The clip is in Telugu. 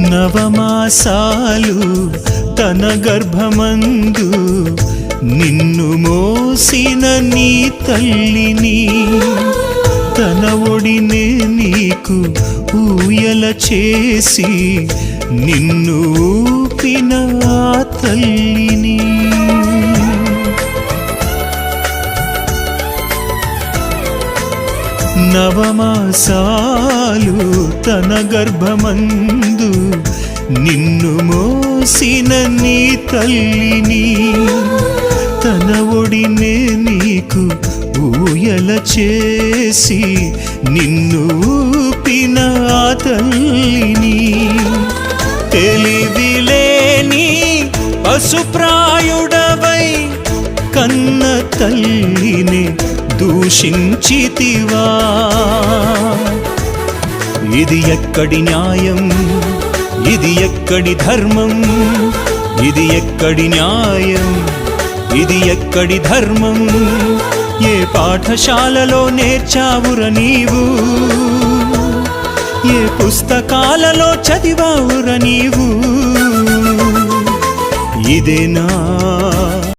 నవమాసాలు తన గర్భమందు నిన్ను మోసిన నీ తల్లిని తన ఒడినే నీకు ఊయల చేసి నిన్ను ఊపిన ఆ తల్లిని నవమాసాలు తన గర్భమందు నిన్ను మోసిన నీ తల్లిని తన ఒడినే నీకు ఊయల చేసి నిన్ను ఊపిన ఆ తల్లిని తెలివిలేని పశుప్రాయుడవై కన్న తల్లిని దూషించితివా ఇది ఎక్కడి న్యాయం ఇది ఎక్కడి ధర్మం ఇది ఎక్కడి న్యాయం ఇది ఎక్కడి ధర్మం ఏ పాఠశాలలో నేర్చావుర నీవు ఏ పుస్తకాలలో చదివావుర నీవు ఇదేనా